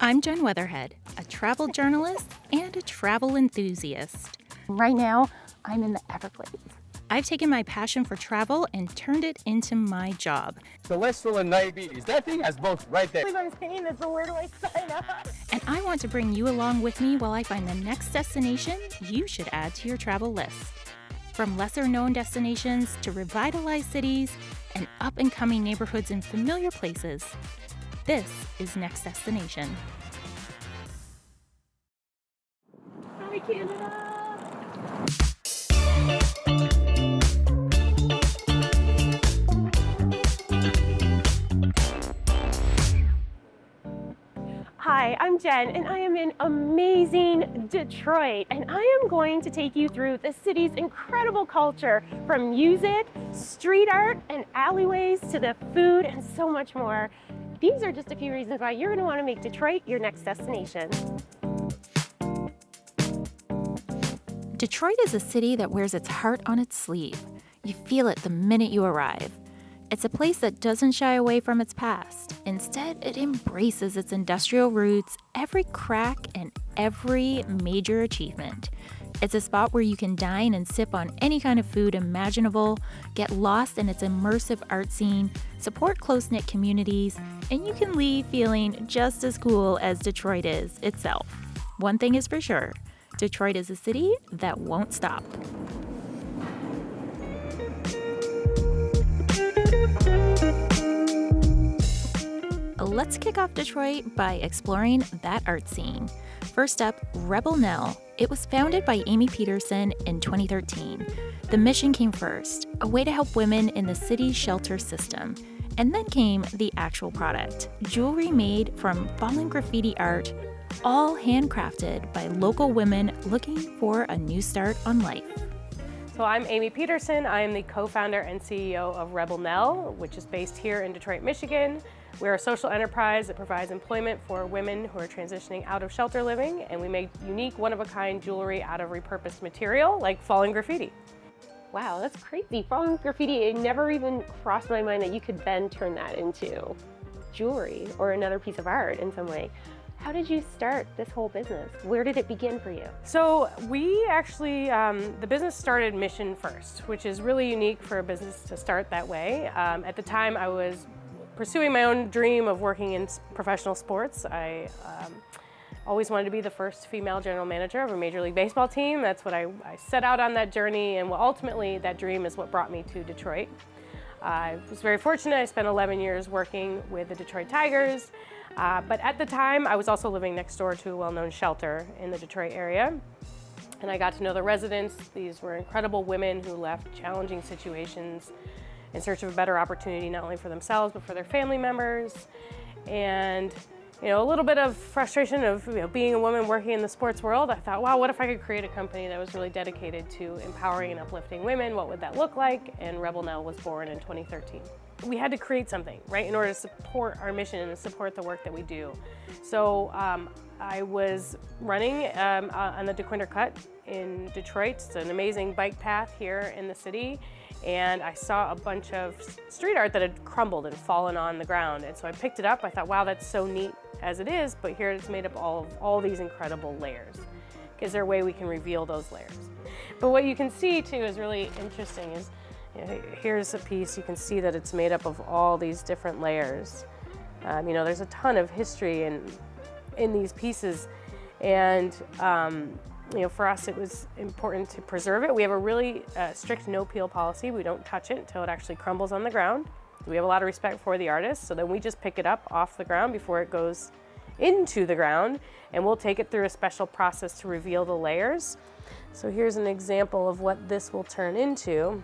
I'm Jenn Weatherhead, a travel journalist and a travel enthusiast. Right now, I'm in the Everglades. I've taken my passion for travel and turned it into my job. Cholesterol and diabetes, that thing has both right there. I'm saying this, so where do I sign up? And I want to bring you along with me while I find the next destination you should add to your travel list. From lesser-known destinations to revitalized cities and up-and-coming neighborhoods and familiar places, this is Next Destination. Hi, Canada! Hi, I'm Jen, and I am in amazing Detroit, and I am going to take you through the city's incredible culture, from music, street art, and alleyways to the food and so much more. These are just a few reasons why you're going to want to make Detroit your next destination. Detroit is a city that wears its heart on its sleeve. You feel it the minute you arrive. It's a place that doesn't shy away from its past. Instead, it embraces its industrial roots, every crack, and every major achievement. It's a spot where you can dine and sip on any kind of food imaginable, get lost in its immersive art scene, support close-knit communities, and you can leave feeling just as cool as Detroit is itself. One thing is for sure, Detroit is a city that won't stop. Let's kick off Detroit by exploring that art scene. First up, Rebel Nell. It was founded by Amy Peterson in 2013. The mission came first, a way to help women in the city's shelter system. And then came the actual product, jewelry made from fallen graffiti art, all handcrafted by local women looking for a new start on life. So I'm Amy Peterson. I am the co-founder and CEO of Rebel Nell, which is based here in Detroit, Michigan. We're a social enterprise that provides employment for women who are transitioning out of shelter living, and we make unique, one-of-a-kind jewelry out of repurposed material like fallen graffiti. Wow, that's crazy. Fallen graffiti, it never even crossed my mind that you could then turn that into jewelry or another piece of art in some way. How did you start this whole business? Where did it begin for you? So we actually, the business started mission first, which is really unique for a business to start that way. At the time, I was pursuing my own dream of working in professional sports. I always wanted to be the first female general manager of a Major League Baseball team. That's what I set out on that journey, and ultimately that dream is what brought me to Detroit. I was very fortunate. I spent 11 years working with the Detroit Tigers, but at the time I was also living next door to a well-known shelter in the Detroit area, and I got to know the residents. These were incredible women who left challenging situations in search of a better opportunity, not only for themselves, but for their family members. And a little bit of frustration of being a woman working in the sports world. I thought, wow, what if I could create a company that was really dedicated to empowering and uplifting women? What would that look like? And Rebel Nell was born in 2013. We had to create something, right, in order to support our mission and support the work that we do. So I was running on the DeQuinder Cut in Detroit. It's an amazing bike path here in the city. And I saw a bunch of street art that had crumbled and fallen on the ground. And so I picked it up. I thought, wow, that's so neat as it is, but here it's made up of all these incredible layers. Is there a way we can reveal those layers? But what you can see too is really interesting is, here's a piece, you can see that it's made up of all these different layers. There's a ton of history in these pieces. And for us, it was important to preserve it. We have a really strict no-peel policy. We don't touch it until it actually crumbles on the ground. We have a lot of respect for the artist, so then we just pick it up off the ground before it goes into the ground, and we'll take it through a special process to reveal the layers. So here's an example of what this will turn into.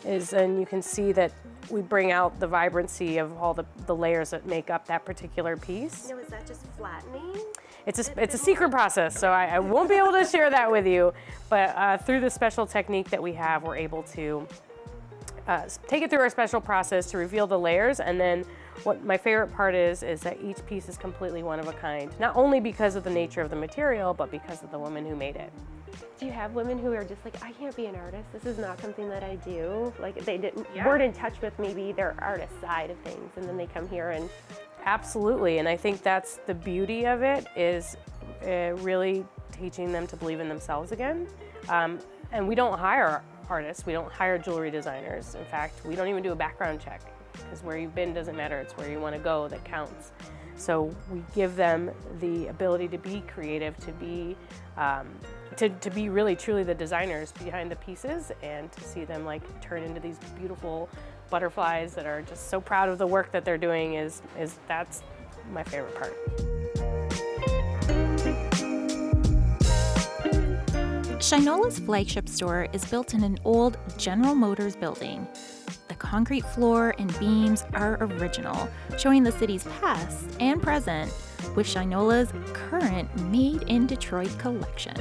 And you can see that we bring out the vibrancy of all the layers that make up that particular piece. Is that just flattening? It's a secret process, so I won't be able to share that with you. But through the special technique that we have, we're able to take it through our special process to reveal the layers. And then what my favorite part is that each piece is completely one of a kind, not only because of the nature of the material, but because of the woman who made it. Do you have women who are just like, I can't be an artist, this is not something that I do? Like they weren't in touch with maybe their artist side of things, and then they come here and Absolutely, and I think that's the beauty of it, is really teaching them to believe in themselves again. And we don't hire artists, we don't hire jewelry designers. In fact, we don't even do a background check, because where you've been doesn't matter, it's where you want to go that counts. So we give them the ability to be creative, to be really truly the designers behind the pieces, and to see them like turn into these beautiful butterflies that are just so proud of the work that they're doing that's my favorite part. Shinola's flagship store is built in an old General Motors building. The concrete floor and beams are original, showing the city's past and present with Shinola's current Made in Detroit collection.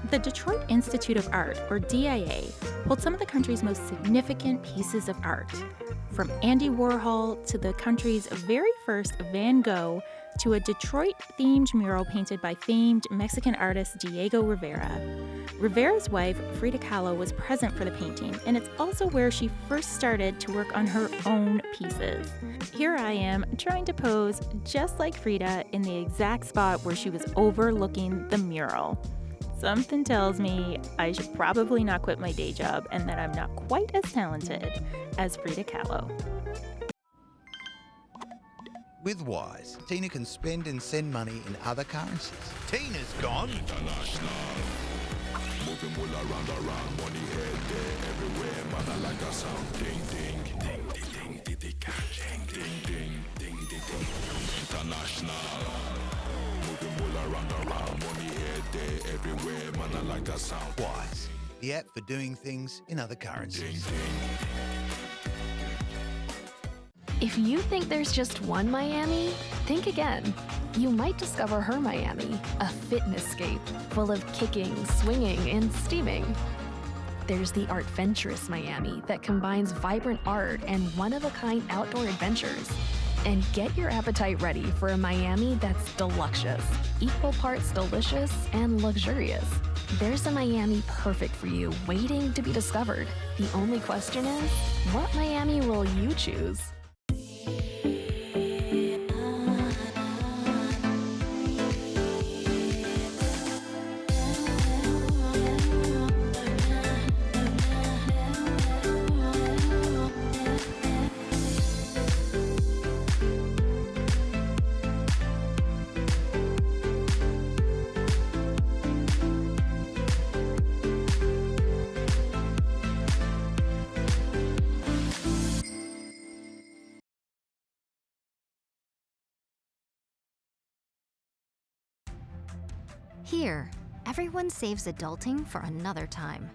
The Detroit Institute of Art, or DIA, holds some of the country's most significant pieces of art. From Andy Warhol to the country's very first Van Gogh to a Detroit-themed mural painted by famed Mexican artist Diego Rivera. Rivera's wife, Frida Kahlo, was present for the painting, and it's also where she first started to work on her own pieces. Here I am, trying to pose just like Frida in the exact spot where she was overlooking the mural. Something tells me I should probably not quit my day job and that I'm not quite as talented as Frida Kahlo. With Wise, Tina can spend and send money in other currencies. Tina's gone international. Moving all around, money head there, everywhere, man, like a sound. Ding, ding, ding, ding, ding, ding, ding, ding, ding, ding, ding, international. Moving all around, money head there, everywhere, man, like a sound. Wise, the app for doing things in other currencies. Ding, ding. If you think there's just one Miami, think again. You might discover her Miami, a fitness-scape full of kicking, swinging, and steaming. There's the Artventurous Miami that combines vibrant art and one-of-a-kind outdoor adventures. And get your appetite ready for a Miami that's deluxious, equal parts delicious and luxurious. There's a Miami perfect for you, waiting to be discovered. The only question is, what Miami will you choose? Here, everyone saves adulting for another time.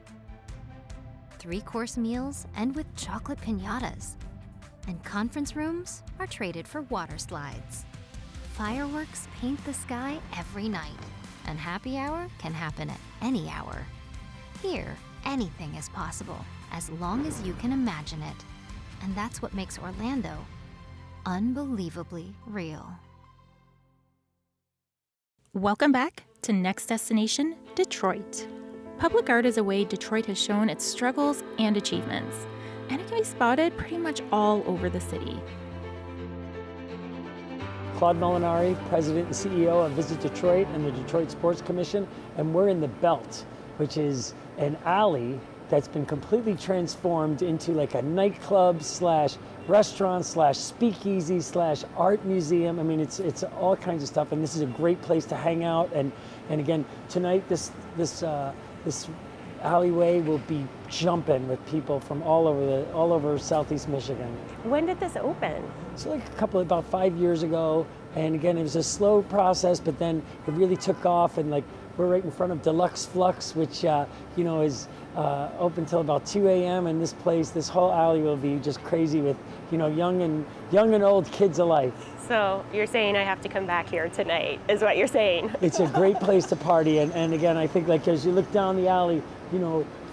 3-course meals end with chocolate piñatas, and conference rooms are traded for water slides. Fireworks paint the sky every night, and happy hour can happen at any hour. Here, anything is possible, as long as you can imagine it. And that's what makes Orlando unbelievably real. Welcome back to Next Destination, Detroit. Public art is a way Detroit has shown its struggles and achievements, and it can be spotted pretty much all over the city. Claude Molinari, President and CEO of Visit Detroit and the Detroit Sports Commission, and we're in the Belt, which is an alley that's been completely transformed into like a nightclub slash restaurant slash speakeasy slash art museum. I mean, it's all kinds of stuff, and this is a great place to hang out. And again, tonight this alleyway will be jumping with people from all over Southeast Michigan. When did this open? So like about 5 years ago, and again, it was a slow process, but then it really took off, and like we're right in front of Deluxe Flux, which is open till about 2 a.m. and this whole alley will be just crazy with young and old kids alike. So you're saying I have to come back here tonight, is what you're saying? It's a great place to party, and again, I think like as you look down the alley,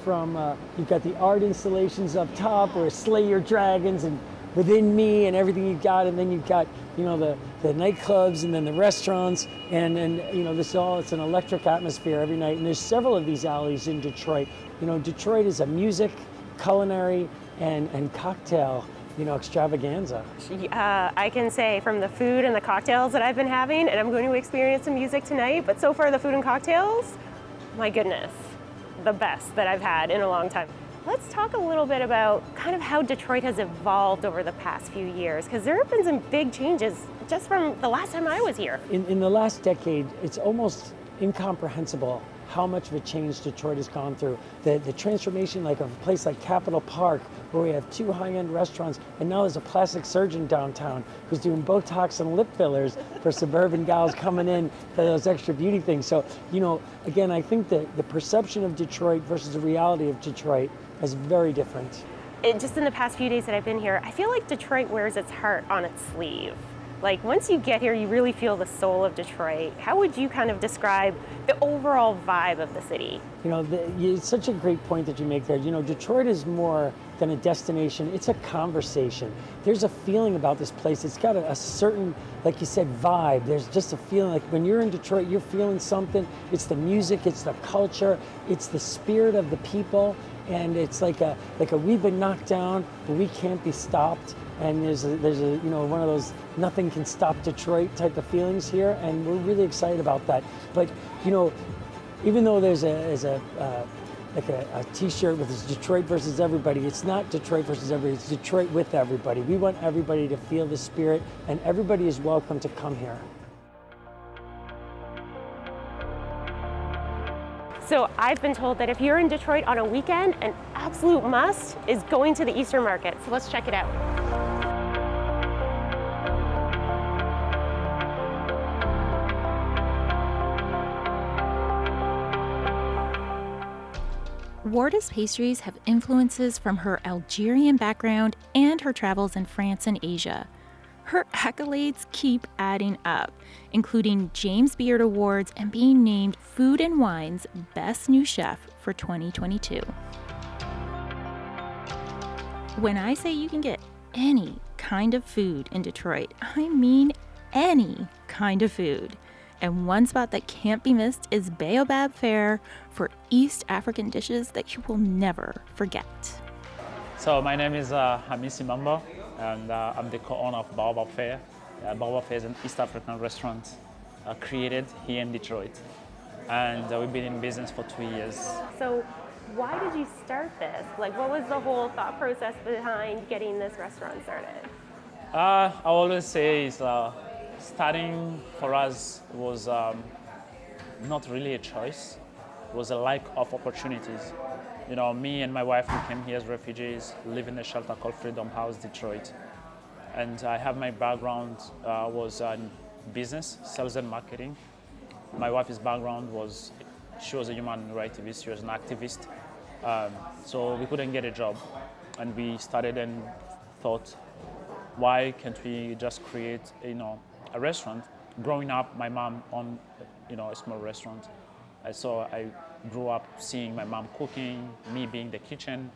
from you've got the art installations up top where Slay Your Dragons and Within Me and everything you've got, and then you've got the nightclubs and then the restaurants, and it's an electric atmosphere every night. And there's several of these alleys in Detroit. Detroit is a music, culinary, and cocktail, extravaganza. I can say from the food and the cocktails that I've been having, and I'm going to experience some music tonight, but so far the food and cocktails, my goodness, the best that I've had in a long time. Let's talk a little bit about kind of how Detroit has evolved over the past few years, because there have been some big changes just from the last time I was here. In the last decade, it's almost incomprehensible how much of a change Detroit has gone through. The transformation like of a place like Capitol Park, where we have 2 high-end restaurants, and now there's a plastic surgeon downtown who's doing Botox and lip fillers for suburban gals coming in for those extra beauty things. So, again, I think that the perception of Detroit versus the reality of Detroit is very different. Just in the past few days that I've been here, I feel like Detroit wears its heart on its sleeve. Like once you get here, you really feel the soul of Detroit. How would you kind of describe the overall vibe of the city? It's such a great point that you make there. Detroit is more than a destination, it's a conversation. There's a feeling about this place. It's got a certain, like you said, vibe. There's just a feeling like when you're in Detroit, you're feeling something. It's the music, it's the culture, it's the spirit of the people. And it's like a we've been knocked down, but we can't be stopped. And there's a one of those nothing can stop Detroit type of feelings here, and we're really excited about that. But even though there's a T-shirt with this Detroit versus everybody, it's not Detroit versus everybody. It's Detroit with everybody. We want everybody to feel the spirit, and everybody is welcome to come here. So I've been told that if you're in Detroit on a weekend, an absolute must is going to the Eastern Market. So let's check it out. Warda's pastries have influences from her Algerian background and her travels in France and Asia. Her accolades keep adding up, including James Beard Awards and being named Food & Wine's Best New Chef for 2022. When I say you can get any kind of food in Detroit, I mean any kind of food. And one spot that can't be missed is Baobab Fair for East African dishes that you will never forget. So my name is Hamisi Mambo, and I'm the co-owner of Baobab Fair. Baobab Fair is an East African restaurant created here in Detroit. And we've been in business for 2 years. So why did you start this? Like, what was the whole thought process behind getting this restaurant started? I always say starting for us was not really a choice. It was a lack of opportunities. Me and my wife, we came here as refugees, live in a shelter called Freedom House, Detroit. And I have my background was in business, sales and marketing. My wife's background was, she was a human rights activist, she was an activist. So we couldn't get a job. And we started and thought, why can't we just create, a restaurant? Growing up, my mom owned, a small restaurant. So I grew up seeing my mom cooking, me being in the kitchen.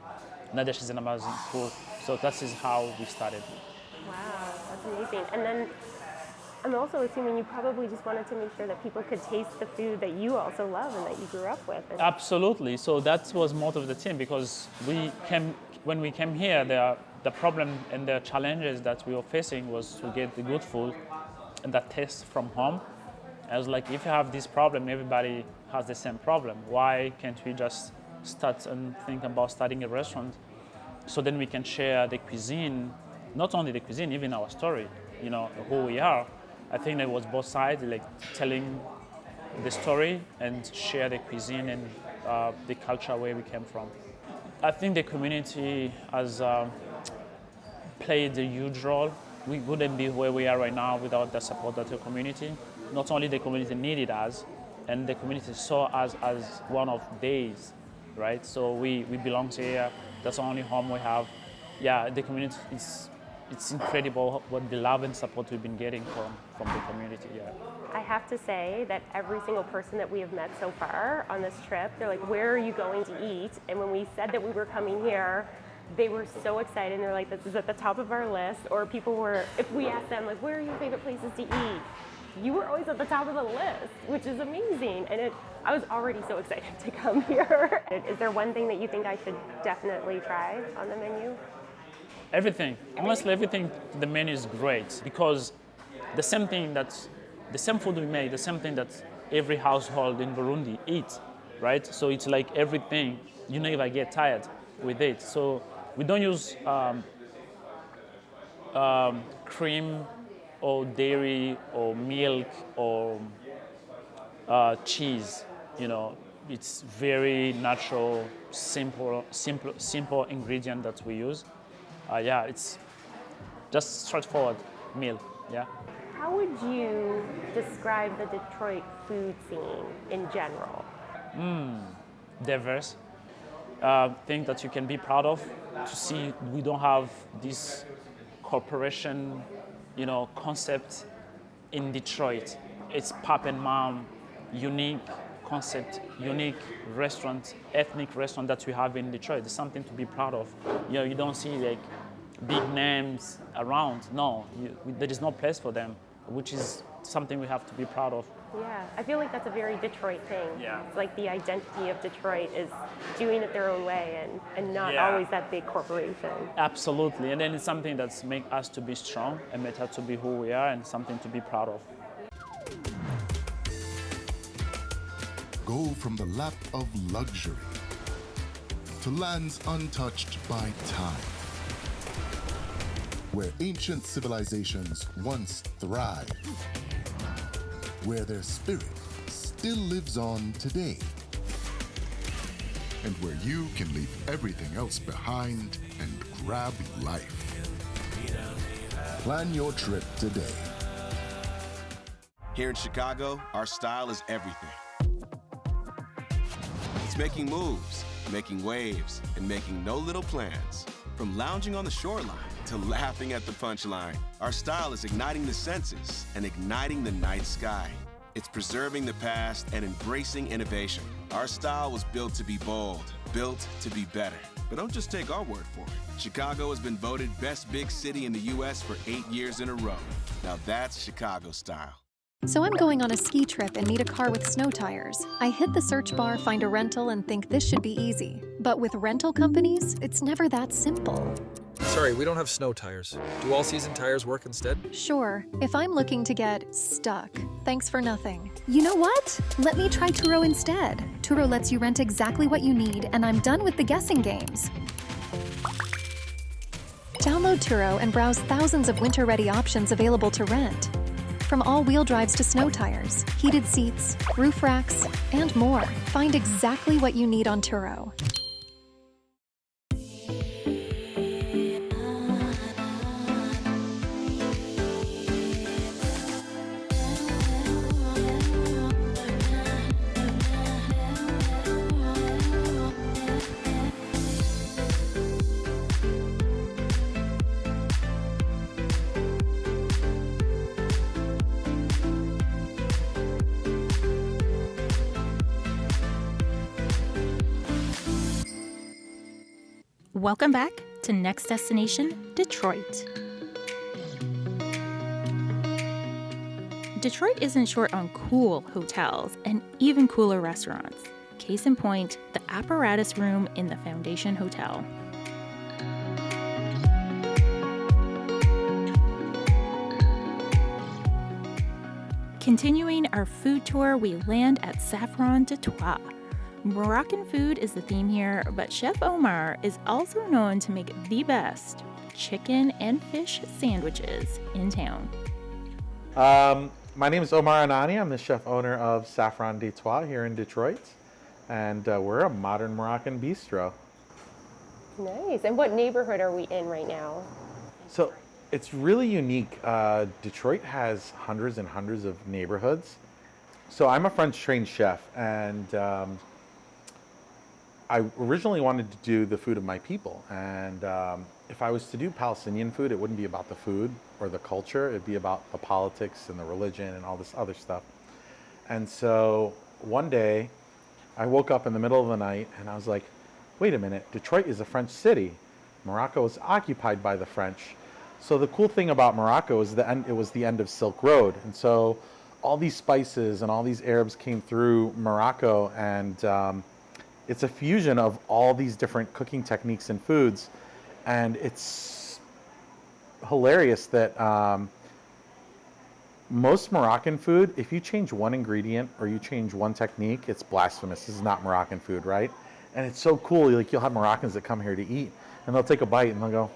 Now that she's an amazing cook. So that is how we started. Wow, that's amazing. And then I'm also assuming you probably just wanted to make sure that people could taste the food that you also love and that you grew up with. Absolutely. So that was most of the team, because when we came here, the problem and the challenges that we were facing was to get the good food and that taste from home. I was like, if you have this problem, everybody has the same problem. Why can't we just start and think about starting a restaurant so then we can share the cuisine, not only the cuisine, even our story, who we are. I think there was both sides, like telling the story and share the cuisine and the culture where we came from. I think the community has played a huge role. We wouldn't be where we are right now without the support of the community. Not only the community needed us, and the community saw us as one of theirs, right? So we belong here. That's the only home we have. Yeah, the community it's incredible what the love and support we've been getting from the community. Yeah. I have to say that every single person that we have met so far on this trip, they're like, where are you going to eat? And when we said that we were coming here, they were so excited, and they're like, this is at the top of our list. Or people were, if we asked them, like, where are your favorite places to eat? you were always at the top of the list, which is amazing. And I was already so excited to come here. Is there one thing that you think I should definitely try on the menu? Everything. Honestly, everything. The menu is great because the same food we make, the same thing that every household in Burundi eats, right? So it's like everything. You never get tired with it. So we don't use cream or dairy or milk or cheese. It's very natural, simple ingredient that we use. It's just straightforward meal. Yeah. How would you describe the Detroit food scene in general? Diverse. Thing that you can be proud of. To see we don't have this corporation, concept in Detroit. It's pop and mom, unique concept, unique restaurant, ethnic restaurant that we have in Detroit. It's something to be proud of. You don't see like big names around. No, there is no place for them, which is something we have to be proud of. Yeah, I feel like that's a very Detroit thing. Yeah. It's like the identity of Detroit is doing it their own way and not always that big corporation. Absolutely, and then it's something that's make us to be strong and make us to be who we are and something to be proud of. Go from the lap of luxury to lands untouched by time, where ancient civilizations once thrived, where their spirit still lives on today, and where you can leave everything else behind and grab life. Plan your trip today. Here in Chicago, our style is everything. It's making moves, making waves, and making no little plans. From lounging on the shoreline to laughing at the punchline, our style is igniting the senses and igniting the night sky. It's preserving the past and embracing innovation. Our style was built to be bold, built to be better. But don't just take our word for it. Chicago has been voted best big city in the U.S. for 8 years in a row. Now that's Chicago style. So I'm going on a ski trip and need a car with snow tires. I hit the search bar, find a rental, and think this should be easy. But with rental companies, it's never that simple. Sorry, we don't have snow tires. Do all-season tires work instead? Sure, if I'm looking to get stuck. Thanks for nothing. You know what? Let me try Turo instead. Turo lets you rent exactly what you need, and I'm done with the guessing games. Download Turo and browse thousands of winter-ready options available to rent. From all-wheel drives to snow tires, heated seats, roof racks, and more. Find exactly what you need on Turo. Welcome back to Next Destination, Detroit. Detroit isn't short on cool hotels and even cooler restaurants. Case in point, the Apparatus Room in the Foundation Hotel. Continuing our food tour, we land at Saffron de Trois. Moroccan food is the theme here, but Chef Omar is also known to make the best chicken and fish sandwiches in town. My name is Omar Anani. I'm the chef owner of Saffron de Trois here in Detroit, and we're a modern Moroccan bistro. Nice. And what neighborhood are we in right now? So it's really unique. Detroit has hundreds and hundreds of neighborhoods. So I'm a French-trained chef, and I originally wanted to do the food of my people, and if I was to do Palestinian food, it wouldn't be about the food or the culture, it'd be about the politics and the religion and all this other stuff. And so one day, I woke up in the middle of the night and I was like, wait a minute, Detroit is a French city. Morocco was occupied by the French. So the cool thing about Morocco is it was the end of Silk Road, and so all these spices and all these herbs came through Morocco, and it's a fusion of all these different cooking techniques and foods, and it's hilarious that most Moroccan food, if you change one ingredient or you change one technique, it's blasphemous. This is not Moroccan food, right? And it's so cool. Like, you'll have Moroccans that come here to eat, and they'll take a bite and they'll go,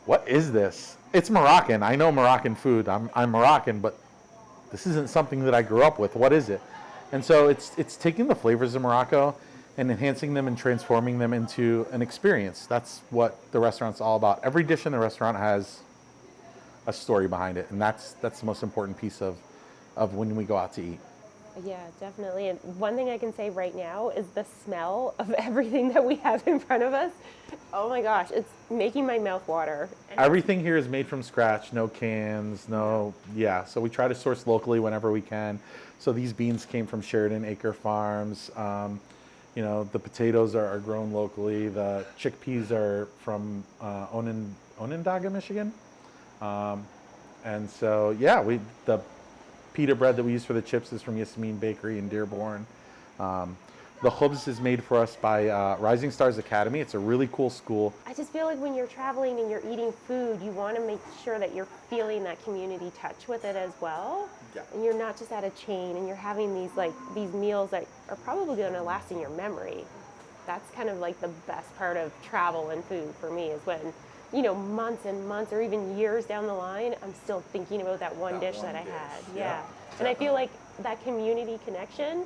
"What is this? It's Moroccan. I know Moroccan food. I'm Moroccan, but this isn't something that I grew up with. What is it?" And so it's taking the flavors of Morocco and enhancing them and transforming them into an experience. That's what the restaurant's all about. Every dish in the restaurant has a story behind it, and that's the most important piece of when we go out to eat. Yeah, definitely. And one thing I can say right now is the smell of everything that we have in front of us. Oh my gosh, it's making my mouth water. Everything here is made from scratch, no cans, so we try to source locally whenever we can. So these beans came from Sheridan Acre Farms. The potatoes are grown locally. The chickpeas are from Onondaga, Michigan. And so, the pita bread that we use for the chips is from Yasmin Bakery in Dearborn. The khubz is made for us by Rising Stars Academy. It's a really cool school. I just feel like when you're traveling and you're eating food, you want to make sure that you're feeling that community touch with it as well. Yeah. And you're not just at a chain and you're having these meals that are probably going to last in your memory. That's kind of like the best part of travel and food for me, is when, months and months or even years down the line, I'm still thinking about that one dish that I had. Yeah. And I feel like that community connection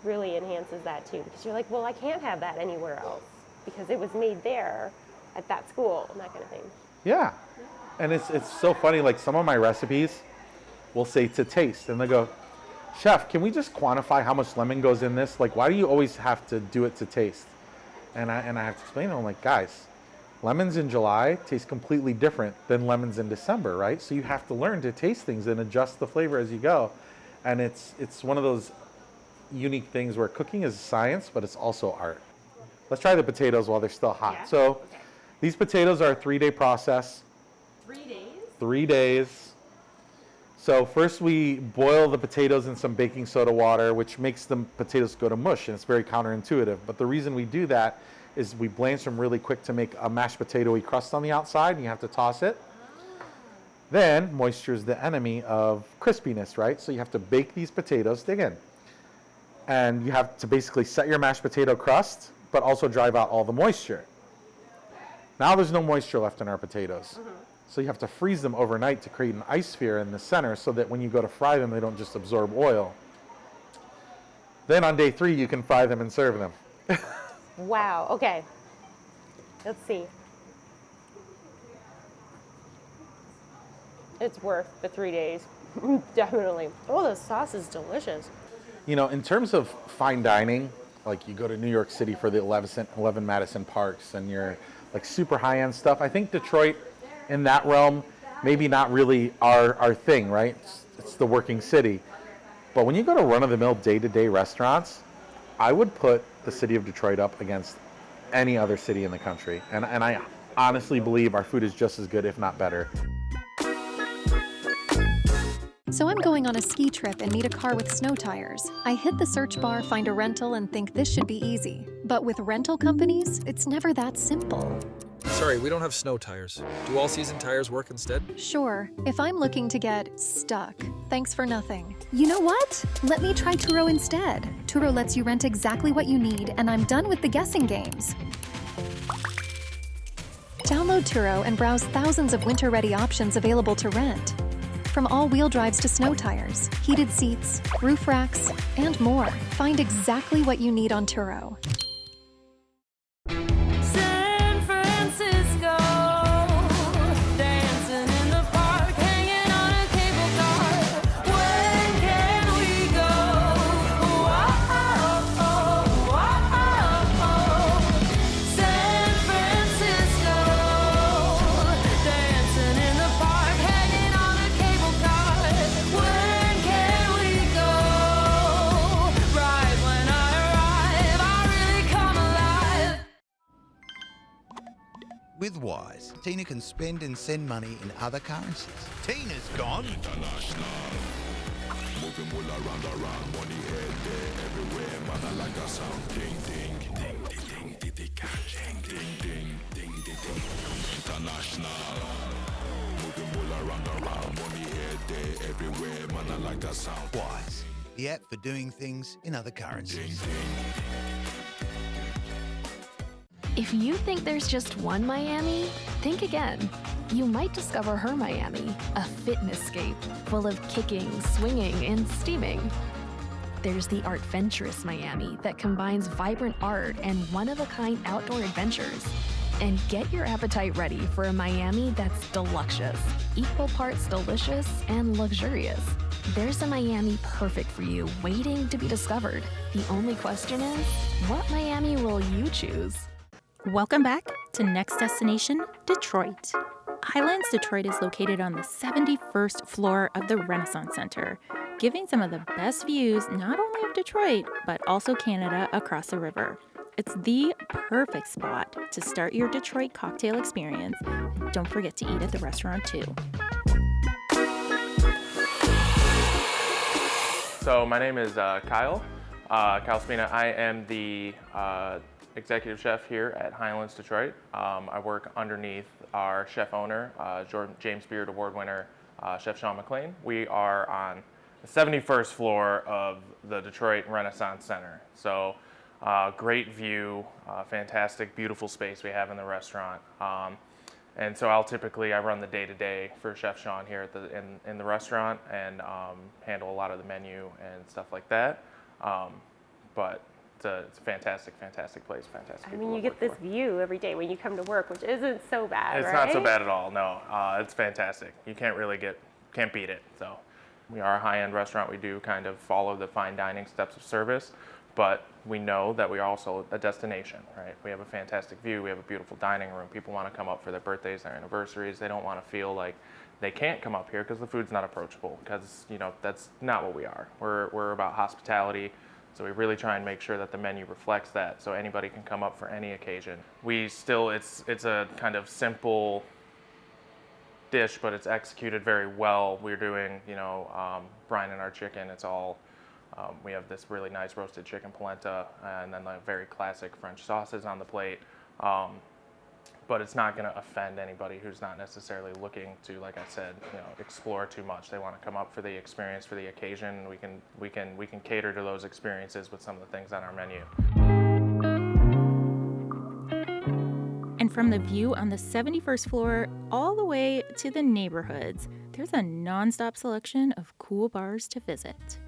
really enhances that too, because you're like, well, I can't have that anywhere else because it was made there at that school and that kind of thing. Yeah. And it's so funny, like some of my recipes will say to taste, and they go, "Chef, can we just quantify how much lemon goes in this? Like, why do you always have to do it to taste?" And I have to explain to them, like, guys, lemons in July taste completely different than lemons in December, right? So you have to learn to taste things and adjust the flavor as you go. And it's one of those unique things where cooking is science, but it's also art. Let's try the potatoes while they're still hot. Yeah. So these potatoes are a 3-day process. 3 days? 3 days. So first we boil the potatoes in some baking soda water, which makes the potatoes go to mush, and it's very counterintuitive. But the reason we do that is we blanch them really quick to make a mashed potato-y crust on the outside, and you have to toss it. Then moisture is the enemy of crispiness, right? So you have to bake these potatoes, dig in. And you have to basically set your mashed potato crust, but also drive out all the moisture. Now there's no moisture left in our potatoes. So you have to freeze them overnight to create an ice sphere in the center so that when you go to fry them, they don't just absorb oil. Then on day 3, you can fry them and serve them. Wow, okay. Let's see. It's worth the 3 days. Definitely. Oh, the sauce is delicious. In terms of fine dining, like you go to New York City for the 11 Madison Parks and you're like super high-end stuff, I think Detroit in that realm, maybe not really our thing, right? It's the working city. But when you go to run-of-the-mill day-to-day restaurants, I would put the city of Detroit up against any other city in the country. And I honestly believe our food is just as good, if not better. So I'm going on a ski trip and need a car with snow tires. I hit the search bar, find a rental, and think this should be easy. But with rental companies, it's never that simple. Sorry, we don't have snow tires. Do all-season tires work instead? Sure, if I'm looking to get stuck. Thanks for nothing. You know what? Let me try Turo instead. Turo lets you rent exactly what you need, and I'm done with the guessing games. Download Turo and browse thousands of winter-ready options available to rent. From all-wheel drives to snow tires, heated seats, roof racks, and more. Find exactly what you need on Turo. San Francisco, dancing in the park, hanging on a cable car. When can we go? San Francisco, dancing in the park, hanging on a cable car. When can we go? Right when I arrive, I really come alive. With Wise, Tina can spend and send money in other currencies. Tina's gone international. Moving all around, money head there, everywhere, man, I like that sound. Ding, ding, ding, ding, ding, ding, ding, ding, ding, ding, ding, ding. International. Moving all around, money head there, everywhere, man, I like that sound. Wise, the app for doing things in other currencies. If you think there's just one Miami, think again. You might discover her Miami, a fitnesscape full of kicking, swinging, and steaming. There's the Artventurous Miami that combines vibrant art and one-of-a-kind outdoor adventures. And get your appetite ready for a Miami that's deluxious, equal parts delicious and luxurious. There's a Miami perfect for you, waiting to be discovered. The only question is, what Miami will you choose? Welcome back to Next Destination, Detroit. Highlands Detroit is located on the 71st floor of the Renaissance Center, giving some of the best views not only of Detroit, but also Canada across the river. It's the perfect spot to start your Detroit cocktail experience. And don't forget to eat at the restaurant too. So my name is Kyle Spina. I am the executive chef here at Highlands Detroit. I work underneath our chef owner, James Beard Award winner, Chef Sean McLean. We are on the 71st floor of the Detroit Renaissance Center. So great view, fantastic, beautiful space we have in the restaurant. And so I run the day-to-day for Chef Sean here at in the restaurant and handle a lot of the menu and stuff like that. But it's a fantastic place, fantastic. I mean, you get this view every day when you come to work, which isn't so bad, It's right? not so bad at all, no. It's fantastic. You can't beat it. So we are a high-end restaurant. We do kind of follow the fine dining steps of service, but we know that we are also a destination, right? We have a fantastic view. We have a beautiful dining room. People want to come up for their birthdays, their anniversaries. They don't want to feel like they can't come up here because the food's not approachable, because, that's not what we are. We're about hospitality. So we really try and make sure that the menu reflects that, so anybody can come up for any occasion. It's a kind of simple dish, but it's executed very well. We're doing, brine in our chicken. It's all, we have this really nice roasted chicken polenta, and then the very classic French sauces on the plate. But it's not going to offend anybody who's not necessarily looking to, like I said, explore too much. They want to come up for the experience, for the occasion. We can cater to those experiences with some of the things on our menu. And from the view on the 71st floor all the way to the neighborhoods, there's a nonstop selection of cool bars to visit.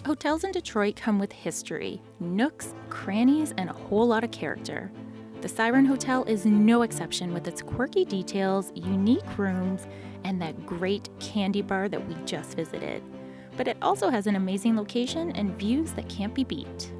Hotels in Detroit come with history, nooks, crannies, and a whole lot of character. The Siren Hotel is no exception with its quirky details, unique rooms, and that great candy bar that we just visited. But it also has an amazing location and views that can't be beat.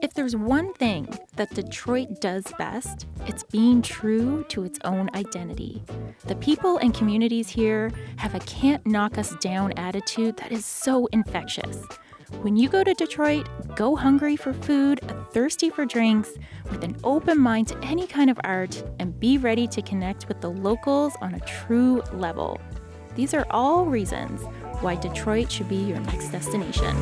If there's one thing that Detroit does best, it's being true to its own identity. The people and communities here have a can't knock us down attitude that is so infectious. When you go to Detroit, go hungry for food, thirsty for drinks, with an open mind to any kind of art, and be ready to connect with the locals on a true level. These are all reasons why Detroit should be your next destination.